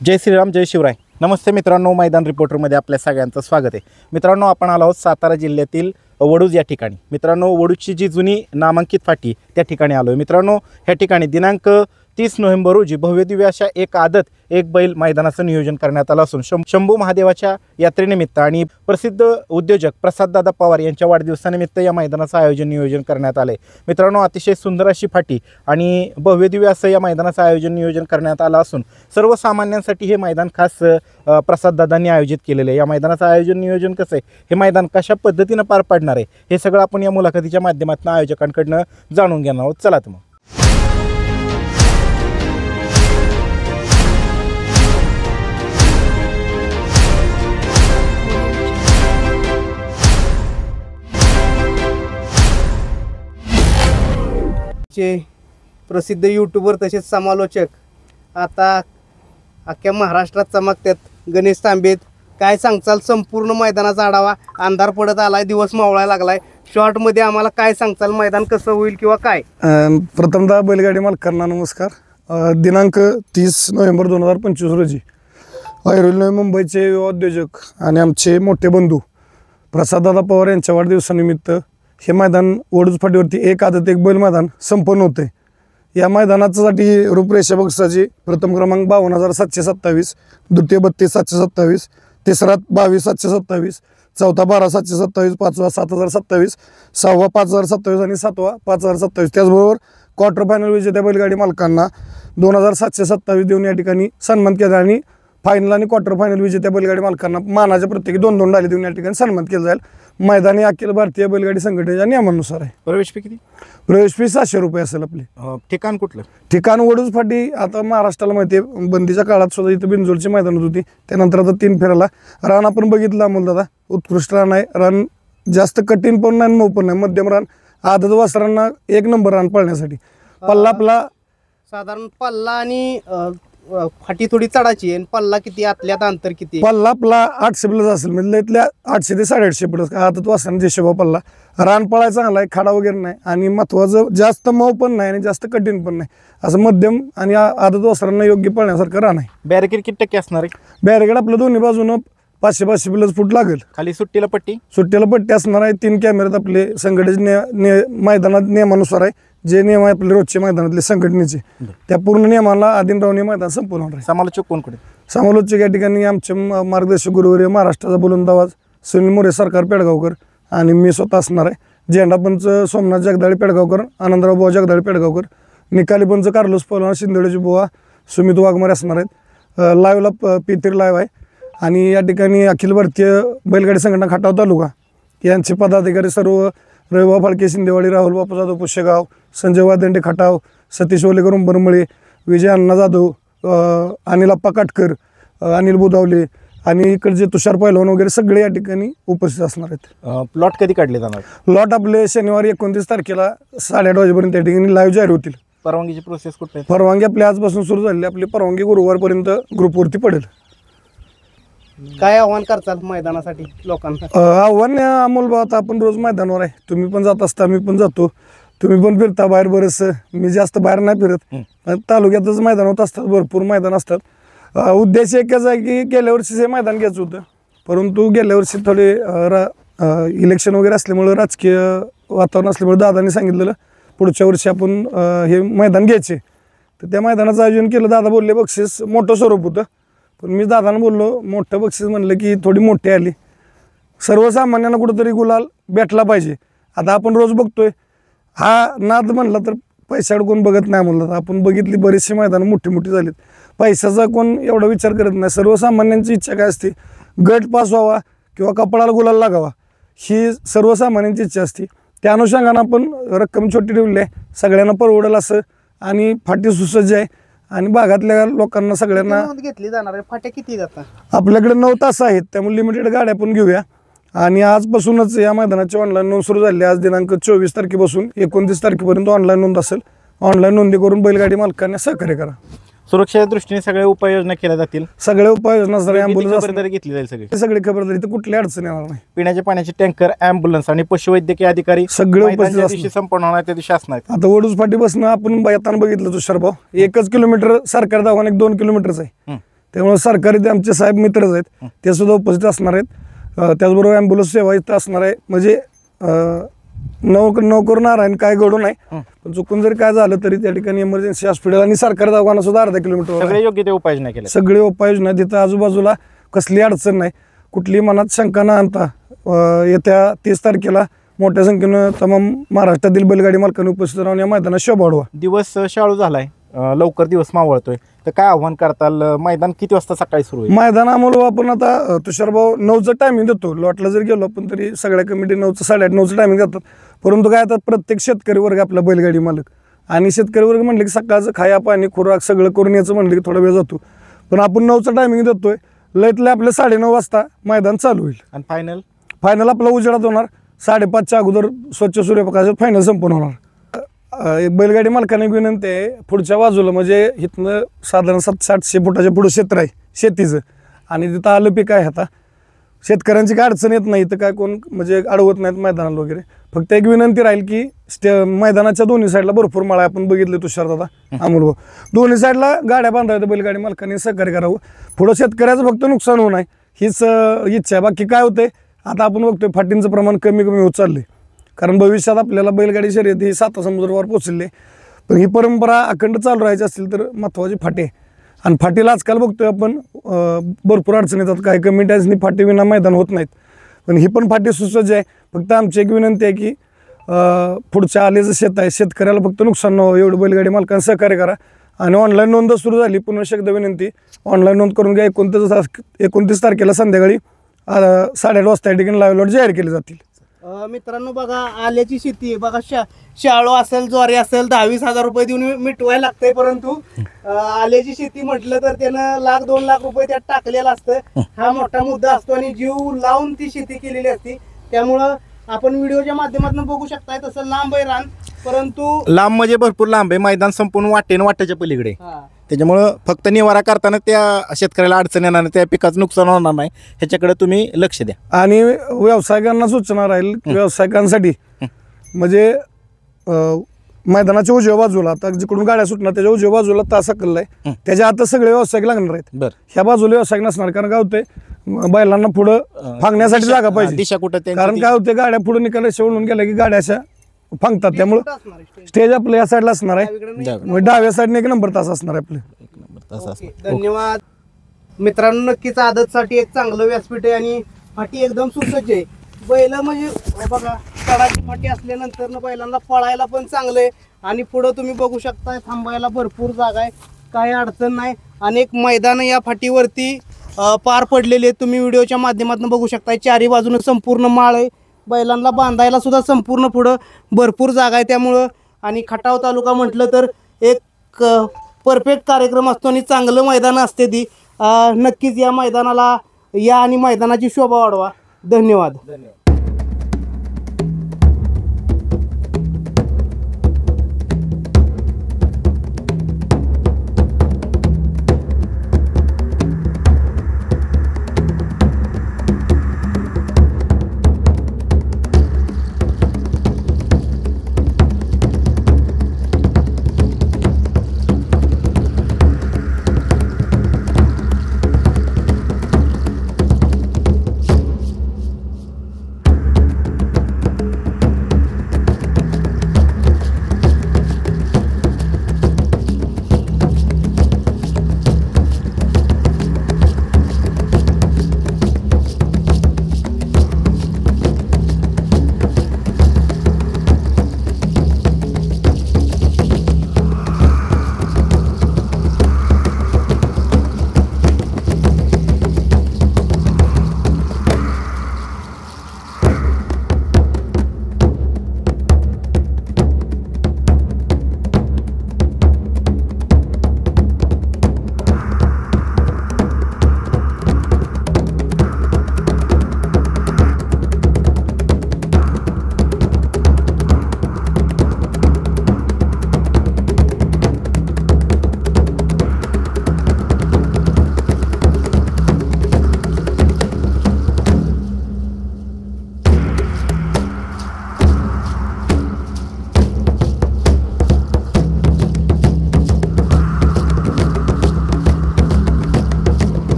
जय श्रीराम जय शिवराय. नमस्ते मित्रांनो, मैदान रिपोर्टरमध्ये आपल्या सगळ्यांचं स्वागत आहे. मित्रांनो, आपण आलो आहोत सातारा जिल्ह्यातील वडूज या ठिकाणी. मित्रांनो, वडूजची जी जुनी नामांकित फाटी त्या ठिकाणी आलो आहे. मित्रांनो, ह्या ठिकाणी दिनांक 30 नोव्हेंबर रोजी भव्यदिव्य अशा एक आदत एक बैल मैदानाचं नियोजन करण्यात आलं असून शंभू महादेवाच्या यात्रेनिमित्त आणि प्रसिद्ध उद्योजक प्रसाददादा पवार यांच्या वाढदिवसानिमित्त या मैदानाचं आयोजन नियोजन करण्यात आलं आहे. मित्रांनो, अतिशय सुंदर अशी फाटी आणि भव्यदिव्य असं या मैदानाचं आयोजन नियोजन करण्यात आलं असून सर्वसामान्यांसाठी हे मैदान खास प्रसाददादांनी आयोजित केलेलं आहे. या मैदानाचं आयोजन नियोजन कसं आहे, हे मैदान कशा पद्धतीनं पार पडणार आहे, हे सगळं आपण या मुलाखतीच्या माध्यमातून आयोजकांकडनं जाणून घेणार आहोत. चला तर मग. प्रसिद्ध यूट्यूबर तसेच समालोचक आता अख्ख्या महाराष्ट्रात चमकतात. गणेश तांबेत काय सांगचाल? संपूर्ण मैदानाचा आढावा. अंधार पडत आलाय, दिवस मावळायला लागलाय. शॉर्टमध्ये आम्हाला काय सांगचाल? मैदान कसं होईल किंवा काय? प्रथमतः बैलगाडी मालकांना नमस्कार. दिनांक 30 नोव्हेंबर 2025 रोजी ऐरोली मुंबईचे उद्योजक आणि आमचे मोठे बंधू प्रसाददादा पवार यांच्या वाढदिवसानिमित्त हे मैदान वडूज फाटीवरती एक आदत एक बैल मैदान संपन्न होते. या मैदानासाठी रूपरेषा बक्षाची प्रथम क्रमांक 52,727, द्वितीय 32,727, तिसरा 22,727, चौथा 12,727, पाचवा 7,027, सहावा 5,027 आणि सातवा 5,027. त्याचबरोबर क्वार्टर फायनल विजेत्या बैलगाडी मालकांना 2,727 देऊन या ठिकाणी सन्मान केला आणि फायनल आणि क्वार्टर फायनल विजेत्या बैलगाडी मालकांना मानाच्या प्रत्येकी 2-2 डाली देऊन या ठिकाणी सन्मान केला जाईल. मैदानी अखिल भारतीय बैलगाडी संघटनेच्या नियमानुसार आहे. प्रवेश फी किती? प्रवेश फी 700 रुपये असेल. आपली ठिकाण कुठलं? ठिकाण वडूज फाटी. आता महाराष्ट्राला माहिती आहे, बंदीच्या काळात सुद्धा इथं बिनजोडची मैदान होती. त्यानंतर आता 3 फेराला रान आपण बघितलं अमोलदादा. उत्कृष्ट रान आहे. रान जास्त कठीण पण नाही, मऊ पण नाही, मध्यम रान. आदत वासरांना 1 नंबर रान पळण्यासाठी. पल्ला आपला साधारण पल्ला आणि फाटी थोडी चढाची आहे. पल्ला किती? आतल्यात अंतर किती? पल्ला आपला 800 प्लस असेल, म्हणजे इथल्या 800 ते 850 प्लस. आदत वासरांना जेशोबा पल्ला. रान पळायला चांगला आहे, खाडा वगैरे नाही आणि महत्वाचं जास्त मऊ पण नाही आणि जास्त कठीण पण नाही, असं मध्यम आणि आदत वासरांना योग्य पळण्यासारखं रान आहे. बॅरिकेड किती टक्के असणार आहे? बॅरिकेड आपलं दोन्ही बाजूनं 500 प्लस फूट लागेल. खाली सुट्टीला पट्टी? सुट्टीला पट्टी असणार आहे. 3 कॅमेऱ्यात आपले संघटनेचे मैदानात नियमानुसार आहे. जे नियम आहे आपले रोजचे मैदानातले संघटनेचे, त्या पूर्ण नियमाला अधीन राहून मैदान संपूर्ण होणार आहे. समालोचक कोण कोण? समालोचक या ठिकाणी आमचे मार्गदर्शक गुरुवर्य महाराष्ट्राचा बुलंद आवाज सुनील मोरे सरकार पेडगावकर आणि मी स्वतः असणार आहे. झेंडा पंच सोमनाथ जगदाळे पेडगावकर, आनंदराव बुवा जगदाळे पेडगावकर. निकाली पंच कार्लोस पहलवान शिंदेची बुवा सुमित वाघमारे असणार आहेत. लाईव्हला P3 लाईव्ह आहे. आणि या ठिकाणी अखिल भारतीय बैलगाडी संघटना खटाव तालुका यांचे पदाधिकारी सर्व रविबा फाळके शिंदेवाडी, राहुल बापू जाधव पुष्यगाव, संजय वादंडे खटाव, सतीश ओलेकर उंबरमळे, विजय अण्णा जाधव, अनिल अप्पा काटकर, अनिल बुधावले आणि इकडचे तुषार पैलवान वगैरे सगळे या ठिकाणी उपस्थित असणार आहेत. प्लॉट कधी काढले जाणार? लॉट आपले शनिवारी 29 तारखेला 8:30 वाजेपर्यंत त्या ठिकाणी लाईव्ह जाहीर होतील. परवानगीची प्रोसेस कुठे? परवानगी आपली आजपासून सुरू झाली. आपली परवानगी गुरुवारपर्यंत ग्रुपवरती पडेल. काय आव्हान करताल मैदानासाठी लोकांना? आव्हान अमोल, आता आपण रोज मैदानावर आहे. तुम्ही पण जात असता, मी पण जातो. तुम्ही पण फिरता बाहेर बरेच. मी जास्त बाहेर नाही फिरत. तालुक्यातच मैदान होत असतात, भरपूर मैदान असतात. उद्देश एकच आहे की गेल्या वर्षी हे मैदान घ्यायचं होतं, परंतु गेल्या वर्षी थोडे इलेक्शन वगैरे असल्यामुळं, राजकीय वातावरण असल्यामुळे दादांनी सांगितलेलं पुढच्या वर्षी आपण हे मैदान घ्यायचे. तर त्या मैदानाचं आयोजन केलं. दादा बोलले बक्षीस मोठं स्वरूप होतं, पण मी दादांना बोललो मोठं बक्षीस म्हणलं की थोडी मोठी आली. सर्वसामान्यांना कुठंतरी गुलाल भेटला पाहिजे. आता आपण रोज बघतोय हा नाद म्हणला तर पैशाकडे कोण बघत नाही. म्हणलं तर आपण बघितली बरीचशी मैदानं मोठी झालीत. पैशाचा कोण एवढा विचार करत नाही. सर्वसामान्यांची इच्छा काय असते? गट पास व्हावा किंवा कपाळाला गुलाल लागावा, ही सर्वसामान्यांची इच्छा असते. त्या अनुषंगानं आपण रक्कम छोटी ठेवली आहे, सगळ्यांना परवडेल असं. आणि फाटी सुसज्ज आहे आणि भागातल्या लोकांना सगळ्यांना घेतली जाणार आहे. फाट्या किती जातात? आपल्याकडे 9 तास आहेत, त्यामुळे लिमिटेड गाड्या पण घेऊया. आणि आजपासूनच या मैदानाची ऑनलाईन नोंद सुरू झाली. आज दिनांक 24 तारखेपासून 29 तारखेपर्यंत ऑनलाईन नोंद असेल. ऑनलाईन नोंदी करून बैलगाडी मालकांना सहकार्य करा. सुरक्षेच्या दृष्टीने सगळ्या उपाययोजना केल्या जातील. सगळ्या उपाययोजना सगळे किती ॲम्ब्युलन्स खबरदारी घेतली जाईल सगळी. सगळी खबरदारी तर कुठली अडचण येणार नाही. पिण्याच्या पाण्याचे टँकर, ॲम्ब्युलन्स आणि पशुवैद्यकीय अधिकारी सगळे उपस्थित मैदानाच्या असणार. दिवशी संपन्न होणार त्या दिवशी असणार. आता वडूज फाटी बसणं आपण येताना बघितलं तुषारभाऊ, 1 किलोमीटर सरकारी दवाखाना 2 किलोमीटरच आहे. त्यामुळे सरकारी ते आमचे साहेब मित्रच आहेत, ते सुद्धा उपस्थित असणार आहेत. त्याचबरोबर ॲम्ब्युलन्स सेवा इथं असणार आहे. म्हणजे नोकर नारायण काय घडू नाही, पण चुकून जरी काय झालं तरी त्या ठिकाणी इमर्जन्सी हॉस्पिटल आणि सरकारी दवाखाना सुद्धा अर्धा किलोमीटर. सगळे योग्य ते उपाययोजना केल्या. सगळे उपाययोजना तिथं आजूबाजूला कसली अडचण नाही, कुठली मनात शंका न आणता येत्या 30 तारखेला मोठ्या संख्येनं तमाम महाराष्ट्रातील बैलगाडी मालकांनी उपस्थित राहून या मैदानात शोभा वाढवा. दिवस शाळू झालाय, लवकर दिवस मावळतोय, तर काय आव्हान करताल? मैदान किती वाजता सकाळी सुरू होईल? मैदान आम्हाला आपण आता तुषारभाऊ 9चं टायमिंग देतो. लॉटला जर गेलो आपण तरी सगळ्या कमिटी 9चं 8:30 टायमिंग देतात. परंतु काय आता प्रत्येक शेतकरी वर्ग आपला बैलगाडी मालक आणि शेतकरी वर्ग म्हणले की सकाळचं खाया पाणी खुराक सगळं करून यायचं म्हणलं की थोडा वेळ जातो. पण आपण 9चं टायमिंग देतोय. लयतले आपले 9:30 वाजता मैदान चालू होईल आणि फायनल आपला उजेडात होणार. 5:30च्या अगोदर स्वच्छ सूर्यप्रकाशात फायनल संपन्न होणार. एक बैलगाडी मालकाने विनंती आहे, पुढच्या बाजूला म्हणजे इथनं साधारण 700-800 फुटाच्या पुढं क्षेत्र आहे शेतीचं आणि तिथं आलं पीक आहे. आता शेतकऱ्यांची काय अडचण येत नाही, तर काय कोण म्हणजे अडवत नाहीत मैदानाला वगैरे. फक्त एक विनंती राहील की मैदानाच्या दोन्ही साईडला भरपूर माळा आपण बघितले तुषार दादा अमोल, दोन्ही साईडला गाड्या बांधाव्यात. बैलगाडी मालकांनी सहकार्य करावं. पुढं शेतकऱ्याचं फक्त नुकसान होऊ नये हीच इच्छा आहे. बाकी काय होतंय, आता आपण बघतोय फाटींचं प्रमाण कमी होत चाललंय. कारण भविष्यात आपल्याला बैलगाडी शर्यत ही 7 समुद्रावर पोहोचले, पण ही परंपरा अखंड चालू राहायची असतील तर महत्त्वाची फाटी. आणि फाटीला आजकाल बघतोय आपण भरपूर अडचण येतात. काही कमिट्यांनी फाटी विना मैदान होत नाहीत, पण ही पण फाटी सुसज्ज आहे. फक्त आमची एक विनंती आहे की पुढच्या आलेचं शेत आहे, शेतकऱ्याला फक्त नुकसान न व्हावं एवढं बैलगाडी मालकांना सहकार्य करा. आणि ऑनलाईन नोंद सुरू झाली, पुन्हा एकदा विनंती, ऑनलाईन नोंद करून घ्या. 29 तारखेला संध्याकाळी 8:30 वाजता या ठिकाणी लाईव्ह लॉट जाहीर केले जातील. मित्रांनो बघा, आल्याची शेती बघा, शाळू असेल, ज्वारी असेल, 10-20 हजार रुपये देऊन मिटवायला लागतंय. परंतु आल्याची शेती म्हटलं तर त्यानं 1-2 लाख रुपये त्यात टाकलेला असतं. हा मोठा मुद्दा असतो आणि जीव लावून ती शेती केलेली असते. त्यामुळं आपण व्हिडिओच्या माध्यमातून बघू शकताय तसं लांब आहे रान, परंतु लांब म्हणजे भरपूर लांब आहे. मैदान संपूर्ण वाटेच्या पलीकडे. त्याच्यामुळं फक्त निवारा करताना त्या शेतकऱ्याला अडचण येणार नाही, त्या पिकाचं नुकसान होणार नाही, ह्याच्याकडे तुम्ही लक्ष द्या. आणि व्यावसायिकांना सूचना राहील, व्यावसायिकांसाठी म्हणजे मैदानाच्या उजव्या बाजूला आता जिकडून गाड्या सुटणार त्याच्या उजव्या बाजूला तासा कल्ला आहे, त्याच्या आता सगळे व्यावसायिक लागणार आहेत. ह्या बाजूला व्यावसायिक नसणार, कारण काय होतंय बैलांना पुढं फांगण्यासाठी जागा पाहिजे. दिशा कुठं? कारण काय होते, गाड्या पुढे निकाल वळून गेल्या की गाड्या अशा फांगतात. त्यामुळे स्टेज आपलं या साईडला असणार आहे, डाव्या साईडने 1 नंबर तास असणार आहे आपलं. धन्यवाद मित्रांनो. नक्कीच आदतसाठी एक चांगलं व्यासपीठ आहे आणि फाटी एकदम सुसज्ज आहे. बैल म्हणजे बघा, कडाची फाटी असल्यानंतर बैलांना पळायला पण चांगलं आहे आणि पुढं तुम्ही बघू शकता थांबायला भरपूर जागा आहे, काही अडचण नाही. अनेक मैदान या फाटीवरती पार पडलेले आहेत. तुम्ही व्हिडिओच्या माध्यमातून बघू शकता. 4ही बाजूने संपूर्ण माळ आहे, बैलांना बांधायला सुद्धा संपूर्ण पुढं भरपूर जागा आहे. त्यामुळं आणि खटाव तालुका म्हटलं तर एक परफेक्ट कार्यक्रम असतो आणि चांगलं मैदान असते ती. नक्कीच या मैदानाला या आणि मैदानाची शोभा वाढवा. धन्यवाद.